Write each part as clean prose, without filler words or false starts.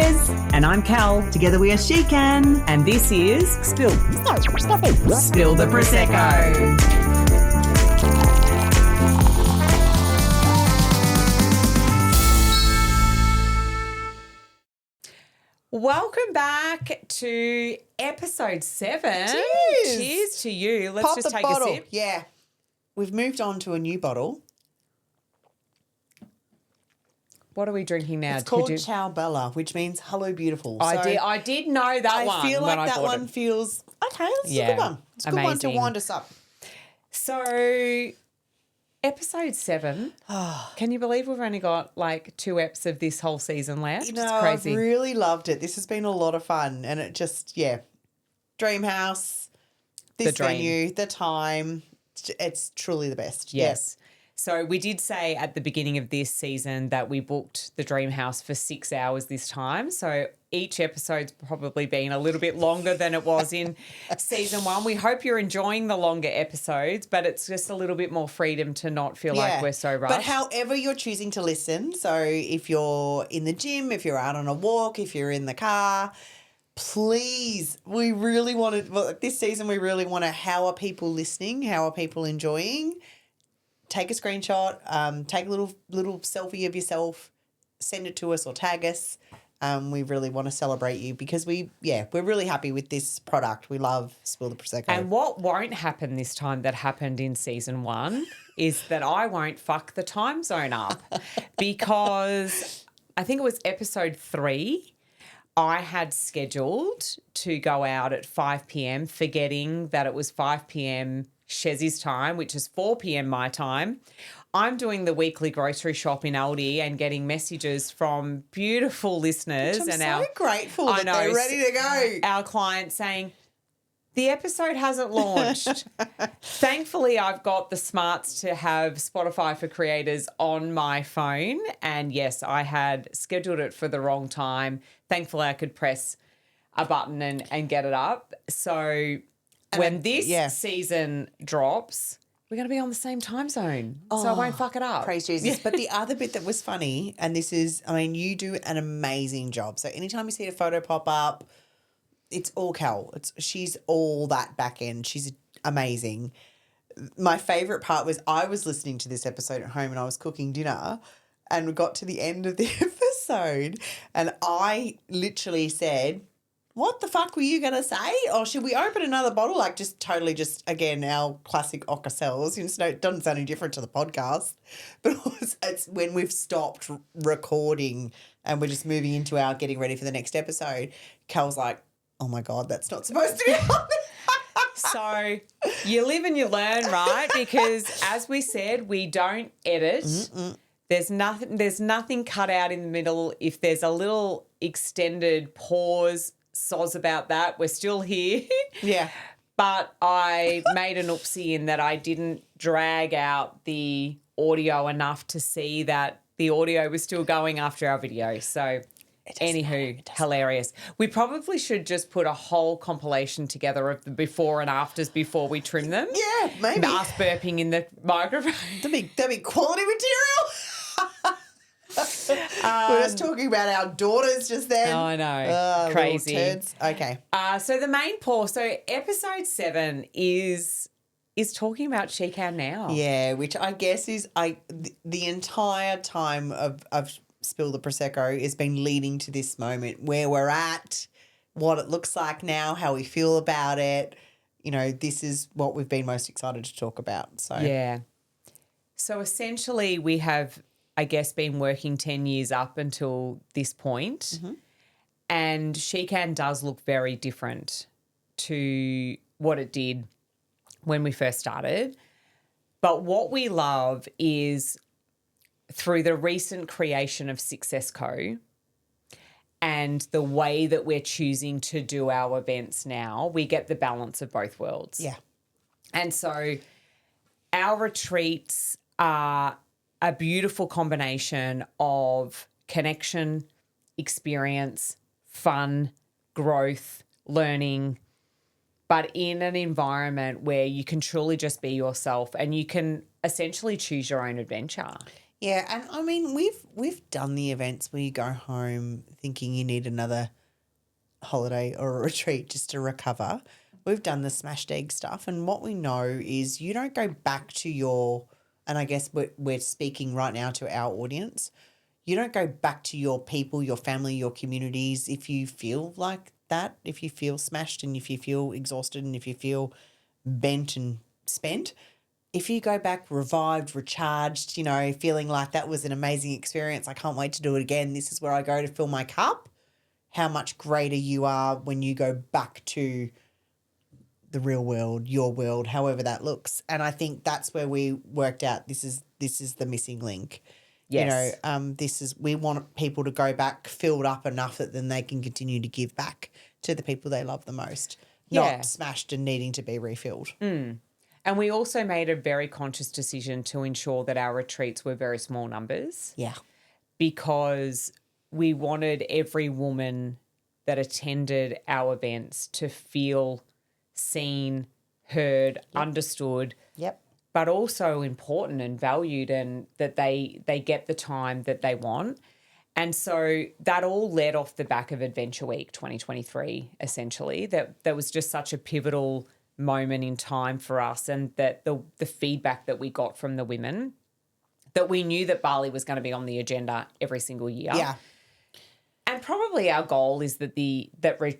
Shes. And I'm Cal. Together we are SheKan. And this is Spill the Prosecco. Welcome back to episode 7. Cheers. Cheers to you. Let's Pop just the take bottle. a sip. Yeah. We've moved on to a new bottle. What are we drinking now? It's called Ciao Bella, which means hello beautiful. I did know that one. I feel like that one it. feels okay. That's a good one. It's a good one to amazing. wind us up. So, episode 7. Can you believe we've only got like 2 eps of this whole season left? You know, it's crazy. I've really loved it. This has been a lot of fun, and it just dream house, this venue, the time. It's truly the best. Yes. So we did say at the beginning of this season that we booked the dream house for 6 hours this time. So each episode's probably been a little bit longer than it was in season 1. We hope you're enjoying the longer episodes, but it's just a little bit more freedom to not feel like we're so rushed. But however you're choosing to listen, so if you're in the gym, if you're out on a walk, if you're in the car, please, we really want to, this season we really want to, how are people listening? How are people enjoying? Take a screenshot, take a little selfie of yourself, send it to us or tag us. We really want to celebrate you because we're really happy with this product. We love Spill the Prosecco. And what won't happen this time that happened in season 1 is that I won't fuck the time zone up because I think it was episode 3. I had scheduled to go out at 5 p.m, forgetting that it was 5 p.m. Shez's time, which is 4 p.m. my time. I'm doing the weekly grocery shop in Aldi and getting messages from beautiful listeners. Which I'm so grateful that they're ready to go. Our clients saying, the episode hasn't launched. Thankfully, I've got the smarts to have Spotify for Creators on my phone. And yes, I had scheduled it for the wrong time. Thankfully, I could press a button and get it up. So when this season drops, we're going to be on the same time zone. So I won't fuck it up. Praise Jesus. But the other bit that was funny, and this is, I mean, you do an amazing job. So anytime you see a photo pop up, it's all Cal. She's all that back end. She's amazing. My favourite part was I was listening to this episode at home and I was cooking dinner and we got to the end of the episode and I literally said, what the fuck were you going to say? Or should we open another bottle? Like just totally again, our classic Ocker sells. You know, it doesn't sound any different to the podcast. But it's when we've stopped recording and we're just moving into our getting ready for the next episode. Cal's like, oh, my God, that's not supposed to be on. So you live and you learn, right? Because as we said, we don't edit. Mm-mm. There's nothing cut out in the middle. If there's a little extended pause, soz about that. We're still here. Yeah. But I made an oopsie in that I didn't drag out the audio enough to see that the audio was still going after our video. So anywho, hilarious. We probably should just put a whole compilation together of the before and afters before we trim them. Yeah, maybe. Us burping in the microphone. That'd be quality material. We're just talking about our daughters just then. Oh, I know. Crazy. Okay. So the main so episode 7 is talking about SheKan now. Yeah, which I guess is the entire time of Spill the Prosecco has been leading to this moment where we're at, what it looks like now, how we feel about it. You know, this is what we've been most excited to talk about. So yeah. So essentially we have, I guess, been working 10 years up until this point. Mm-hmm. And SheKan does look very different to what it did when we first started. But what we love is through the recent creation of Success Co and the way that we're choosing to do our events now, we get the balance of both worlds. Yeah. And so our retreats are a beautiful combination of connection, experience, fun, growth, learning, but in an environment where you can truly just be yourself and you can essentially choose your own adventure. Yeah, and I mean we've done the events where you go home thinking you need another holiday or a retreat just to recover. We've done the smashed egg stuff, and what we know is you don't go back to your, and I guess we're speaking right now to our audience, you don't go back to your people, your family, your communities if you feel like that, if you feel smashed and if you feel exhausted and if you feel bent and spent. If you go back revived, recharged, feeling like that was an amazing experience, I can't wait to do it again. This is where I go to fill my cup. How much greater you are when you go back to the real world, your world, however that looks. And I think that's where we worked out this is the missing link. Yes. We want people to go back filled up enough that then they can continue to give back to the people they love the most, Yeah. not smashed and needing to be refilled. And we also made a very conscious decision to ensure that our retreats were very small numbers. Yeah. Because we wanted every woman that attended our events to feel seen, heard, understood, Yep. but also important and valued, and that they get the time that they want. And so that all led off the back of Adventure Week 2023, essentially. That was just such a pivotal moment in time for us, and that the feedback that we got from the women, that we knew that Bali was going to be on the agenda every single year. Yeah. And probably our goal is that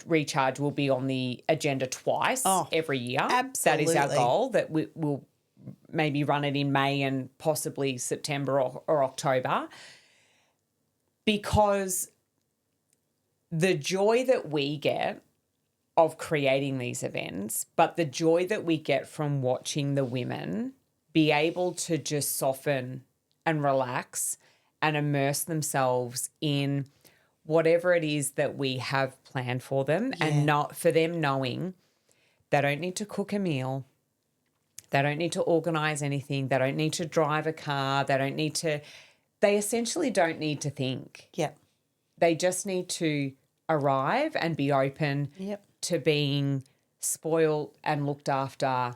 Recharge will be on the agenda twice every year. Absolutely. That is our goal, that we will maybe run it in May and possibly September or October. Because the joy that we get of creating these events, but the joy that we get from watching the women be able to just soften and relax and immerse themselves in whatever it is that we have planned for them, and not for them knowing they don't need to cook a meal, they don't need to organise anything, they don't need to drive a car, they essentially don't need to think. Yep. They just need to arrive and be open to being spoiled and looked after,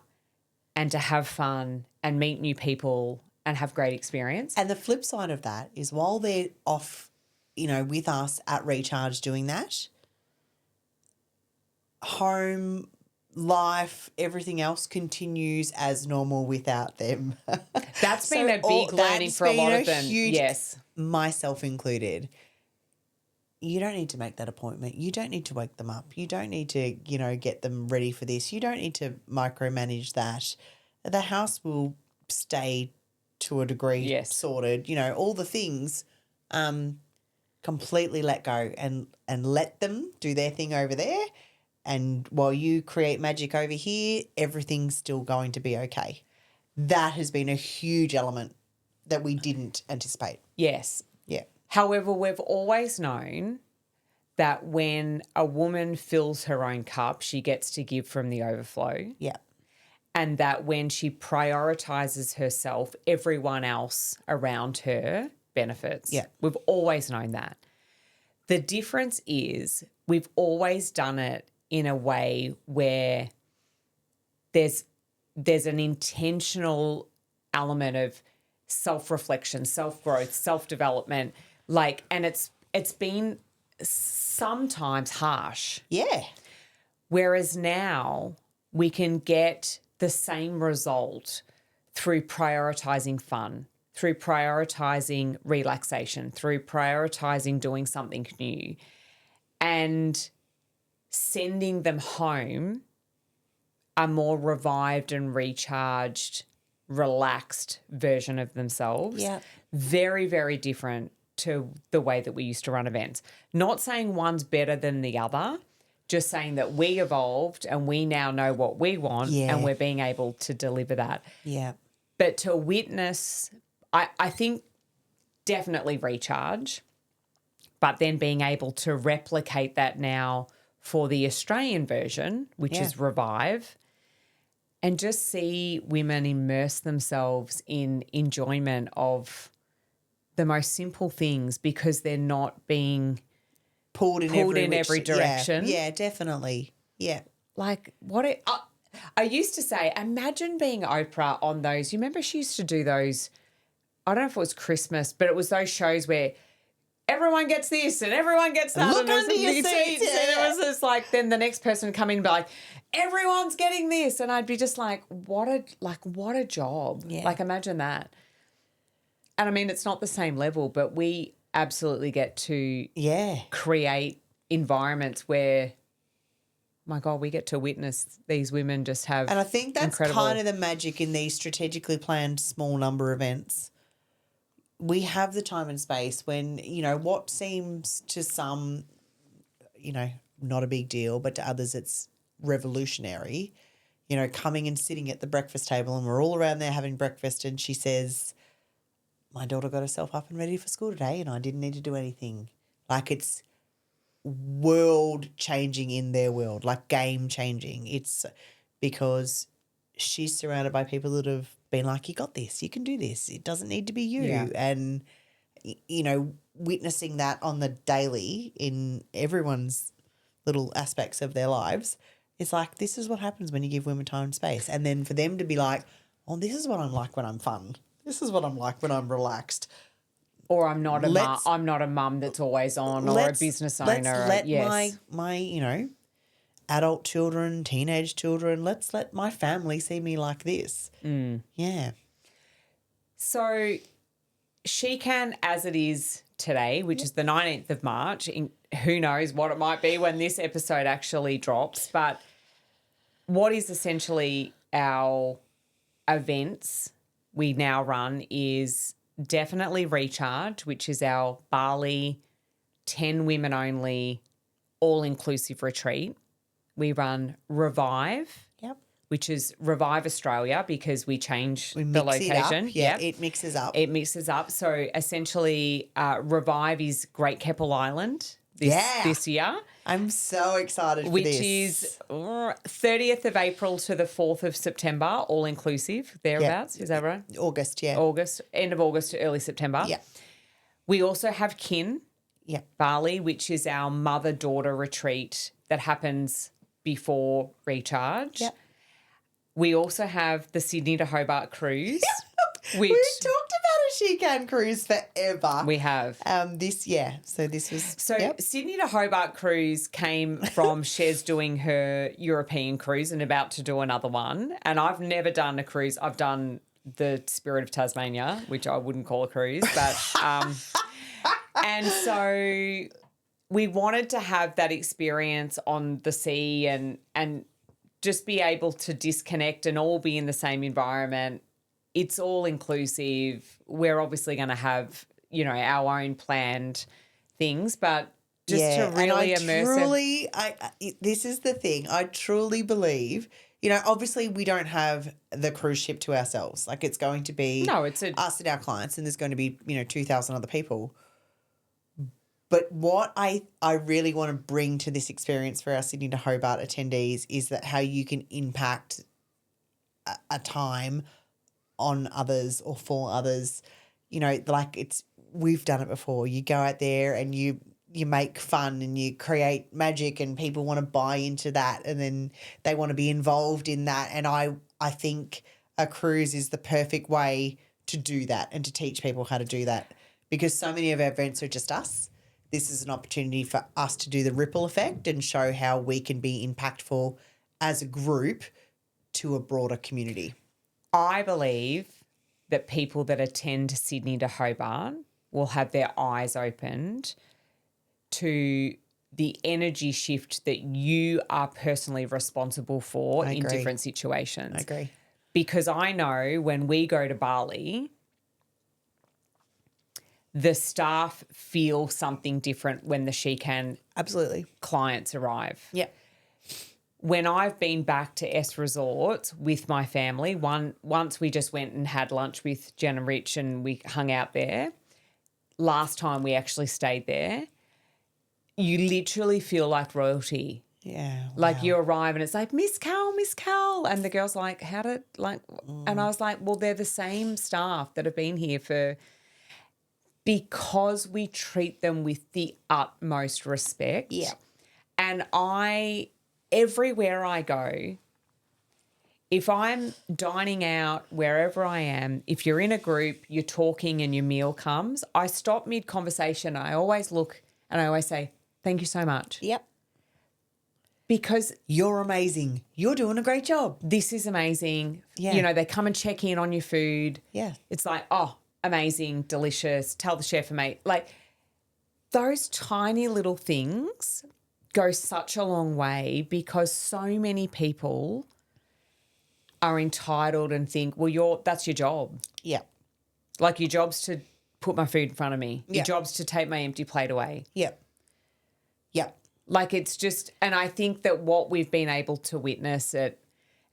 and to have fun and meet new people and have great experience. And the flip side of that is while they're off, with us at Recharge doing that, home life, everything else continues as normal without them. That's been a big learning for a lot of them. Huge, yes. Myself included. You don't need to make that appointment. You don't need to wake them up. You don't need to, get them ready for this. You don't need to micromanage that. The house will stay to a degree sorted, all the things. Completely let go and let them do their thing over there. And while you create magic over here, everything's still going to be okay. That has been a huge element that we didn't anticipate. Yes. Yeah. However, we've always known that when a woman fills her own cup, she gets to give from the overflow. Yeah. And that when she prioritizes herself, everyone else around her benefits. Yeah. We've always known that. The difference is we've always done it in a way where there's an intentional element of self-reflection, self-growth, self-development, and it's been sometimes harsh. Yeah. Whereas now we can get the same result through prioritizing fun, through prioritizing relaxation, through prioritizing doing something new, and sending them home a more revived and recharged, relaxed version of themselves. Yeah. Very, very different to the way that we used to run events. Not saying one's better than the other, just saying that we evolved and we now know what we want and we're being able to deliver that. Yeah. But to witness, I think definitely Recharge, but then being able to replicate that now for the Australian version, which is Revive, and just see women immerse themselves in enjoyment of the most simple things because they're not being pulled in every direction. Yeah, definitely. Yeah. I used to say, imagine being Oprah on those. You remember she used to do those I don't know if it was Christmas, but it was those shows where everyone gets this and everyone gets that. Look and it was under your these seats, And it yeah. was just like, then the next person would come in and be like, everyone's getting this. And I'd be just like, what a job. Yeah. Like, imagine that. And I mean, it's not the same level, but we absolutely get to create environments where, my God, we get to witness these women just have And I think that's incredible. kind of the magic in these strategically planned small number events. We have the time and space when, you know, what seems to some, you know, not a big deal, but to others it's revolutionary, you know, coming and sitting at the breakfast table and we're all around there having breakfast and she says, my daughter got herself up and ready for school today and I didn't need to do anything. Like, it's world changing in their world, like game changing. It's because she's surrounded by people that have been like, you got this, you can do this, it doesn't need to be you. Yeah. And, you know, witnessing that on the daily in everyone's little aspects of their lives, it's like, this is what happens when you give women time and space. And then for them to be like, oh, this is what I'm like when I'm fun. This is what I'm like when I'm relaxed. Or I'm not a mum that's always on, or a business owner. Let's let my you know, adult children, teenage children, let's let my family see me like this. Yeah. So SheKan as it is today, which is the 19th of March, who knows what it might be when this episode actually drops, but what is essentially our events we now run is definitely Recharge, which is our Bali 10 women only all-inclusive retreat. We run Revive, which is Revive Australia because we change the location. It mixes up. It mixes up. So essentially Revive is Great Keppel Island this year. I'm so excited for which this. Which is 30th of April to the 4th of September, all inclusive, thereabouts. Is that right? August, yeah. End of August to early September. Yeah. We also have Kin, yeah, Bali, which is our mother-daughter retreat that happens before Recharge. Yeah. We also have the Sydney to Hobart Cruise. Which we've talked about a SheKan cruise forever. We have. So this was... Sydney to Hobart Cruise came from Shez doing her European cruise and about to do another one. And I've never done a cruise. I've done the Spirit of Tasmania, which I wouldn't call a cruise. But and so we wanted to have that experience on the sea and just be able to disconnect and all be in the same environment. It's all inclusive. We're obviously going to have, you know, our own planned things, but just to really immerse. This is the thing. I truly believe, you know, obviously we don't have the cruise ship to ourselves. Like, it's going to be us and our clients, and there's going to be, you know, 2,000 other people. But what I really want to bring to this experience for our Sydney to Hobart attendees is that how you can impact a time on others or for others. You know, like, we've done it before. You go out there and you make fun and you create magic and people want to buy into that and then they want to be involved in that. And I think a cruise is the perfect way to do that and to teach people how to do that, because so many of our events are just us. This is an opportunity for us to do the ripple effect and show how we can be impactful as a group to a broader community. I believe that people that attend Sydney to Hobart will have their eyes opened to the energy shift that you are personally responsible for in different situations. I agree. Because I know when we go to Bali, the staff feel something different when the SheKan clients arrive. Yeah. When I've been back to S Resorts with my family, once we just went and had lunch with Jen and Rich and we hung out there. Last time we actually stayed there, you literally feel like royalty. Yeah. Like you arrive and it's like, Miss Cal. And the girl's like, and I was like, well, they're the same staff that have been here because we treat them with the utmost respect. Yeah. And everywhere I go, if I'm dining out wherever I am, if you're in a group, you're talking and your meal comes, I stop mid-conversation. I always look and I always say, thank you so much. Yep. Because You're amazing. You're doing a great job. this is amazing. Yeah. You know, they come and check in on your food. Yeah. It's like, oh, amazing, delicious. Tell the chef, mate. Like those tiny little things go such a long way because so many people are entitled and think, well, that's your job. Yeah. Like your job's to put my food in front of me. Yeah. Your job's to take my empty plate away. Yep. Yep. Like it's just, and I think that what we've been able to witness at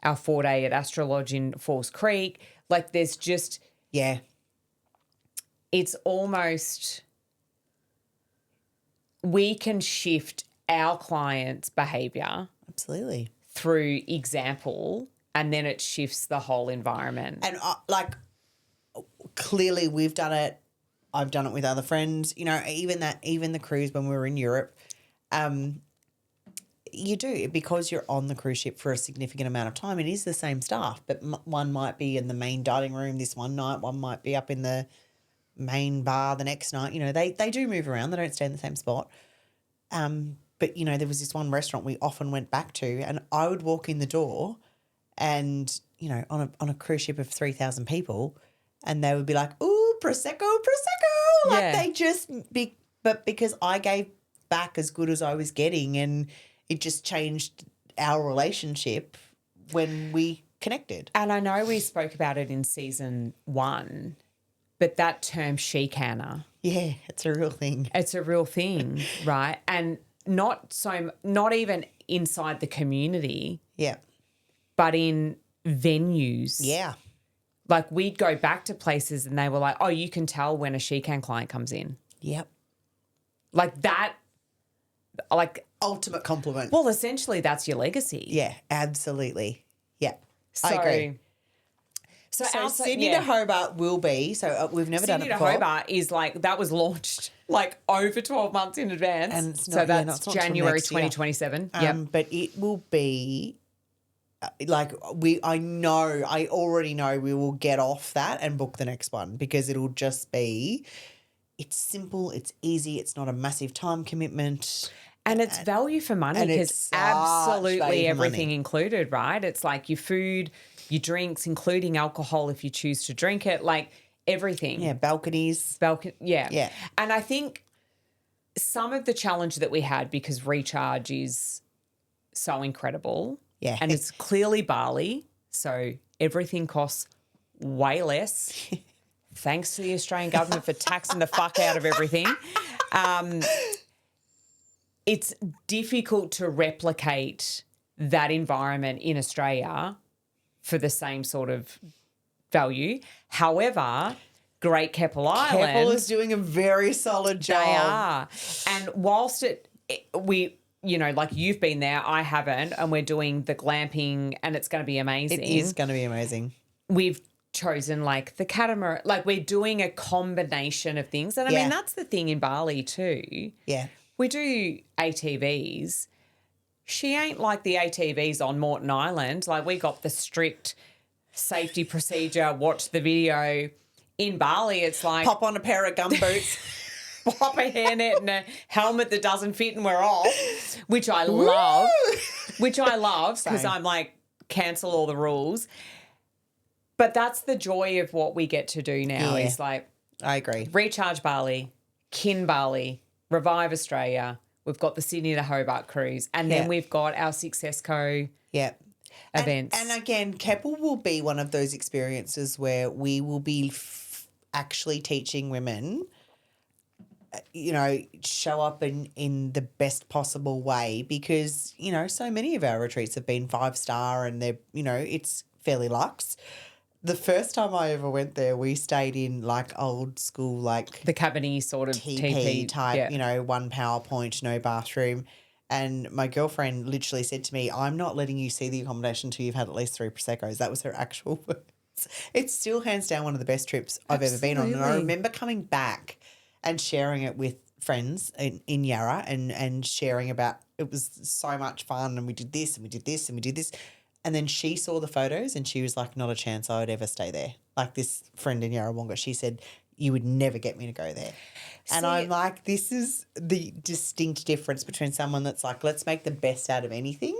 our 4-day at Astrolodge in Falls Creek, like there's just, Yeah. it's almost, we can shift our clients' behavior Absolutely. through example and then it shifts the whole environment. And clearly we've done it. I've done it with other friends. You know, even the cruise when we were in Europe, you do because you're on the cruise ship for a significant amount of time. It is the same staff, but one might be in the main dining room this one night. One might be up in the main bar the next night. You know, they do move around. They don't stay in the same spot. But you know, there was this one restaurant we often went back to, and I would walk in the door. And, you know, on a cruise ship of 3,000 people, and they would be like, ooh, Prosecco, Prosecco. Like Yeah. they just, but because I gave back as good as I was getting, and it just changed our relationship when we connected. And I know we spoke about it in season 1, but that term SheKanner, Yeah, it's a real thing. it's a real thing, right? And not even inside the community, Yeah. but in venues. Yeah. Like we'd go back to places and they were like, oh, you can tell when a SheKan client comes in. Yep. Like that, like, Ultimate compliment. well, essentially that's your legacy. Yeah, absolutely. Yeah. So, I agree. So, So outside- Sydney yeah. to Hobart will be, so we've never done Sydney it to before. Hobart is like, that was launched like over 12 months in advance. And it's so not- yeah, that's it's not till January next year. 2027. Yep. But it will be I already know we will get off that and book the next one because it'll just be, it's simple, it's easy, it's not a massive time commitment. And it's value for money and because it's such value absolutely for everything money. included, right? It's like your food, your drinks, including alcohol if you choose to drink it, like everything. Yeah, balconies. Yeah. Yeah. And I think some of the challenge that we had because Recharge is so incredible. Yeah. And it's clearly Bali. So everything costs way less. Thanks to the Australian government for taxing the fuck out of everything. It's difficult to replicate that environment in Australia for the same sort of value. However, Great Keppel Island, Keppel is doing a very solid job. they are. And whilst we, you know, like you've been there, I haven't, and we're doing the glamping and it's going to be amazing. It is going to be amazing. We've chosen like the catamaran, like we're doing a combination of things. And I Yeah. mean, that's the thing in Bali too. Yeah. We do ATVs. She ain't like the ATVs on Moreton Island. Like we got the strict safety procedure, watch the video. In Bali, it's like Pop on a pair of gumboots. pop a hairnet and a helmet that doesn't fit and we're off, which I love. Which I love because Same. I'm like, cancel all the rules. But that's the joy of what we get to do now Yeah. is like I agree. Recharge Bali, Kin Bali, Revive Australia. We've got the Sydney to Hobart cruise. And then Yeah. we've got our Success Co Yeah. events. And again, Keppel will be one of those experiences where we will be actually teaching women, you know, show up in the best possible way because, you know, so many of our retreats have been 5-star and they're, you know, it's fairly luxe. The first time I ever went there, we stayed in like old school, like the cabiny sort of TP type, yeah. you know, one PowerPoint, no bathroom. And my girlfriend literally said to me, I'm not letting you see the accommodation until you've had at least 3 Prosecco's. That was her actual words. It's still hands down one of the best trips I've ever been on. And I Absolutely. remember coming back and sharing it with friends in Yarra and sharing about, it was so much fun and we did this and we did this and we did this. And then she saw the photos and she was like, not a chance I would ever stay there. Like this friend in Yarrawonga, she said, you would never get me to go there. And I'm like, this is the distinct difference between someone that's like, let's make the best out of anything,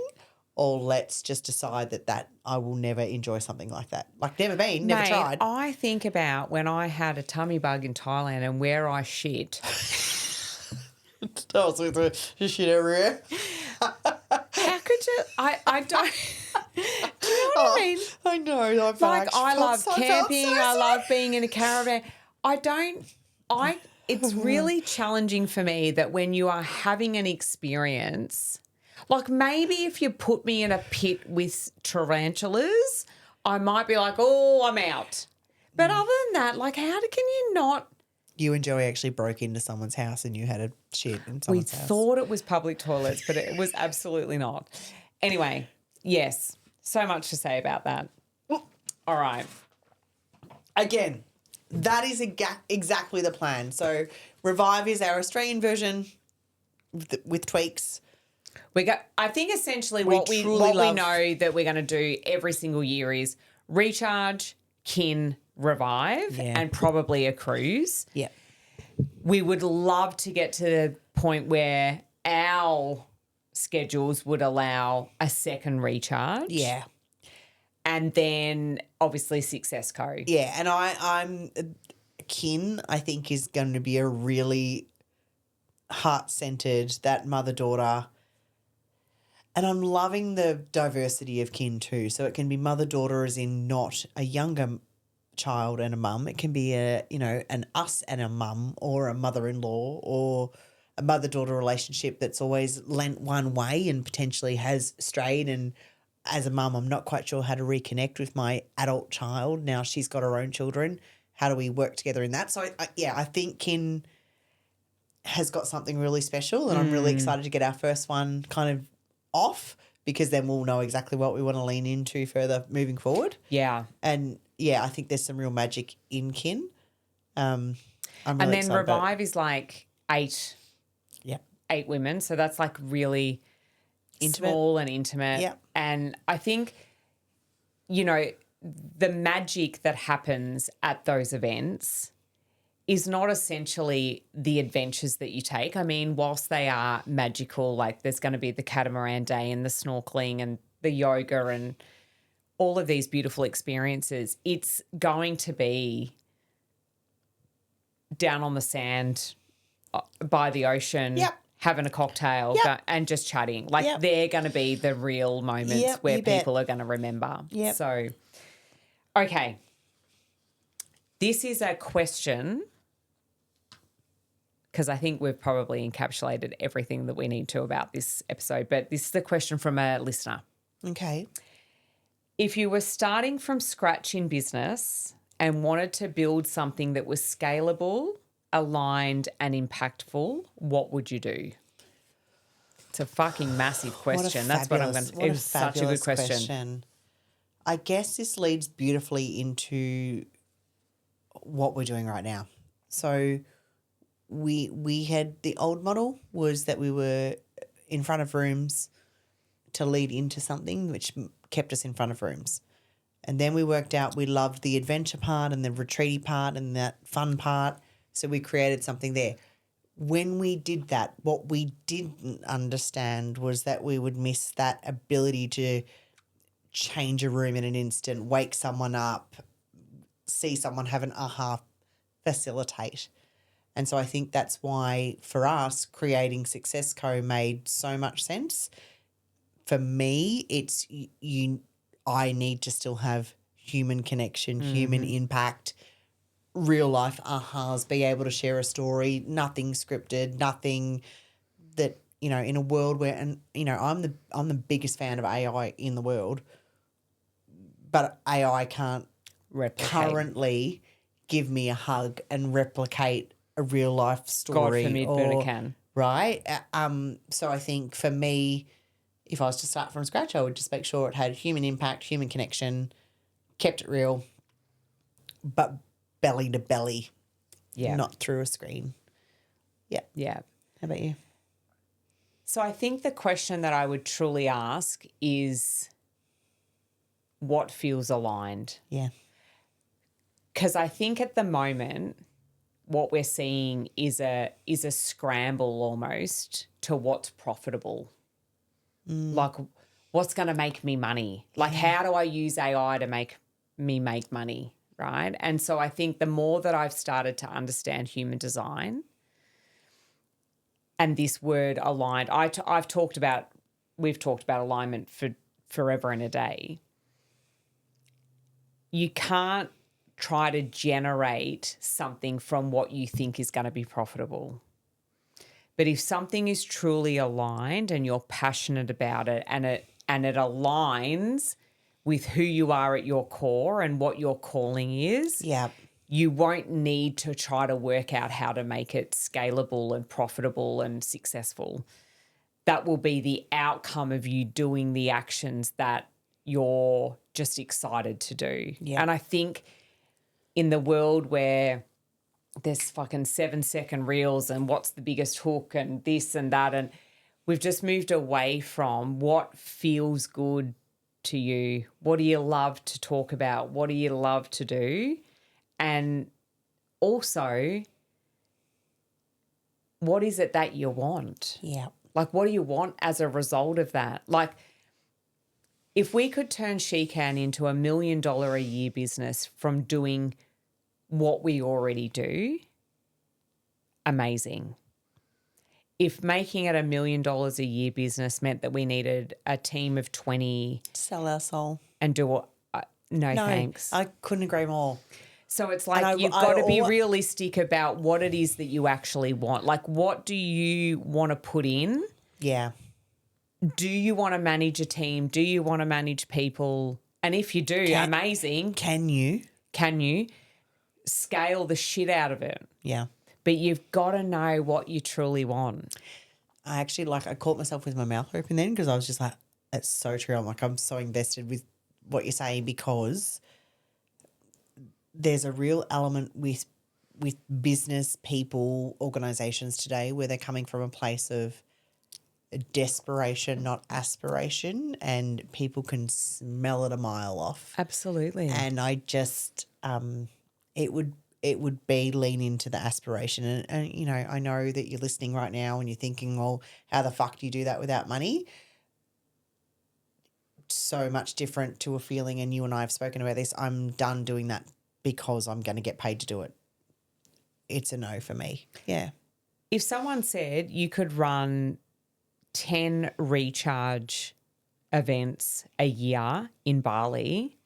or let's just decide that I will never enjoy something like that. Like never been, never Mate, tried. I think about when I had a tummy bug in Thailand and where I shit. That was with the shit everywhere. How could you? I don't. Do you know what I mean? I know. I love camping. I love being in a caravan. It's really challenging for me that when you are having an experience, like maybe if you put me in a pit with tarantulas, I might be like, oh, I'm out. But other than that, like, can you not? You and Joey actually broke into someone's house and you had a shit in someone's house. We thought it was public toilets, but it was absolutely not. Anyway, yes, so much to say about that. All right. Again, that is exactly the plan. So Revive is our Australian version with tweaks. I think essentially what we know that we're going to do every single year is recharge, kin, revive, and probably a cruise. Yeah. We would love to get to the point where our schedules would allow a second recharge. Yeah. And then obviously Success Co. Yeah, and I'm kin, I think, is going to be a really heart-centered, that mother-daughter. And I'm loving the diversity of kin too. So it can be mother-daughter as in not a younger child and a mum. It can be an us and a mum, or a mother-in-law, or a mother-daughter relationship that's always lent one way and potentially has strayed. And as a mum, I'm not quite sure how to reconnect with my adult child. Now she's got her own children. How do we work together in that? So, I think kin has got something really special, and I'm really excited to get our first one kind of off, because then we'll know exactly what we want to lean into further moving forward. Yeah. And, I think there's some real magic in kin. I'm really and then excited Revive is like 8 women. So that's like really Intimate. small and intimate. Yeah. And I think, the magic that happens at those events is not essentially the adventures that you take. I mean, whilst they are magical, like there's going to be the catamaran day and the snorkeling and the yoga and all of these beautiful experiences, it's going to be down on the sand by the ocean, having a cocktail and just chatting. Like they're going to be the real moments where people are going to remember. Yep. So, okay. This is a question, because I think we've probably encapsulated everything that we need to about this episode, but this is a question from a listener. Okay. If you were starting from scratch in business and wanted to build something that was scalable, aligned and impactful, what would you do? It's a fucking massive question. That's what I'm going to. It was such a good question. I guess this leads beautifully into what we're doing right now. So we had the old model was that we were in front of rooms to lead into something, which kept us in front of rooms. And then we worked out we loved the adventure part and the retreaty part and that fun part. So we created something there. When we did that, what we didn't understand was that we would miss that ability to change a room in an instant, wake someone up, see someone have an aha, facilitate. And so I think that's why for us creating Success Co made so much sense. For me, it's I need to still have human connection, human impact, real life ahas, be able to share a story, nothing scripted, nothing that, in a world where, and, I'm the biggest fan of AI in the world, but AI can't currently give me a hug and replicate a real life story. God forbid, but it can. Right? So I think for me, if I was to start from scratch, I would just make sure it had human impact, human connection, kept it real, but belly to belly, not through a screen. Yeah. Yeah. How about you? So I think the question that I would truly ask is, what feels aligned. Yeah. Because I think at the moment, what we're seeing is a scramble almost to what's profitable. Like, what's going to make me money? Like, how do I use AI to make me make money, right? And so I think the more that I've started to understand human design and this word aligned, we've talked about alignment for forever and a day. You can't try to generate something from what you think is going to be profitable. But if something is truly aligned and you're passionate about it and it aligns with who you are at your core and what your calling is, Yeah. you won't need to try to work out how to make it scalable and profitable and successful. That will be the outcome of you doing the actions that you're just excited to do. Yeah. And I think in the world where there's fucking 7-second reels and what's the biggest hook and this and that, and we've just moved away from what feels good to you. What do you love to talk about? What do you love to do? And also, what is it that you want? Yeah. Like, what do you want as a result of that? Like, if we could turn SheKan into $1 million a year business from doing what we already do, amazing. If making it $1 million a year business meant that we needed a team of 20 Sell our soul. and do no thanks. I couldn't agree more. So it's like you've got to be realistic about what it is that you actually want. Like, what do you want to put in? Yeah. Do you want to manage a team? Do you want to manage people? And if you do, amazing. Can you? Can you scale the shit out of it? Yeah. But you've got to know what you truly want. I actually I caught myself with my mouth open then because I was just like, it's so true. I'm so invested with what you're saying because there's a real element with business people, organizations today where they're coming from a place of desperation, not aspiration, and people can smell it a mile off. Absolutely. And I just, it would be lean into the aspiration. And, you know, I know that you're listening right now and you're thinking, well, how the fuck do you do that without money? So much different to a feeling, and you and I have spoken about this. I'm done doing that because I'm going to get paid to do it. It's a no for me. Yeah. If someone said you could run 10 recharge events a year in Bali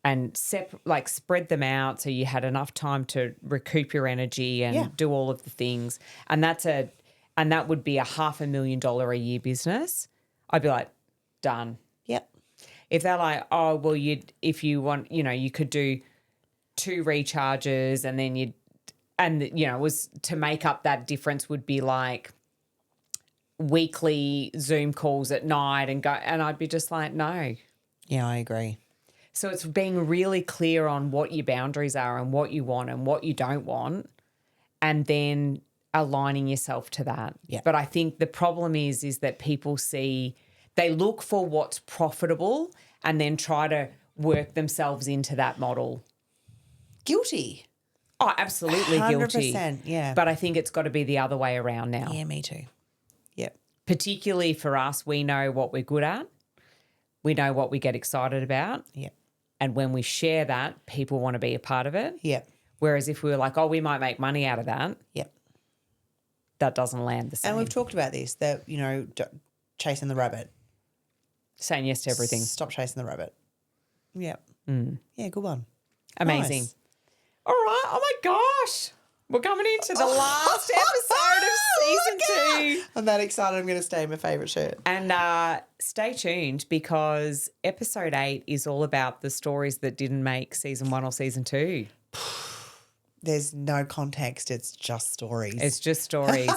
and spread them out so you had enough time to recoup your energy and do all of the things, and that would be a $500,000 a year business, I'd be like, done. Yep. If they're like, oh, well, if you want, you know, you could do 2 recharges and then it was to make up that difference would be like weekly Zoom calls at night and I'd be just like, no. Yeah, I agree. So it's being really clear on what your boundaries are and what you want and what you don't want, and then aligning yourself to that. Yeah. But I think the problem is that people they look for what's profitable and then try to work themselves into that model. Guilty. Oh, absolutely 100%, guilty. yeah. But I think it's got to be the other way around now. Yeah, me too. Yep. Particularly for us, we know what we're good at. We know what we get excited about. Yep. And when we share that, people want to be a part of it. Yep. Whereas if we were like, oh, we might make money out of that. Yep. That doesn't land the same. And we've talked about this, that, you know, chasing the rabbit. Saying yes to everything. Stop chasing the rabbit. Yep. Yeah, good one. Amazing. Nice. All right. Oh, my gosh. We're coming into the last episode of season 2. I'm that excited. I'm going to stay in my favourite shirt. And stay tuned because episode 8 is all about the stories that didn't make season 1 or season 2. There's no context. It's just stories. It's just stories.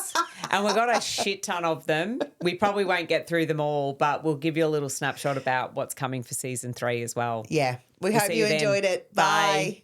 And we've got a shit ton of them. We probably won't get through them all, but we'll give you a little snapshot about what's coming for season 3 as well. Yeah. We hope see you you then. enjoyed it. Bye. Bye.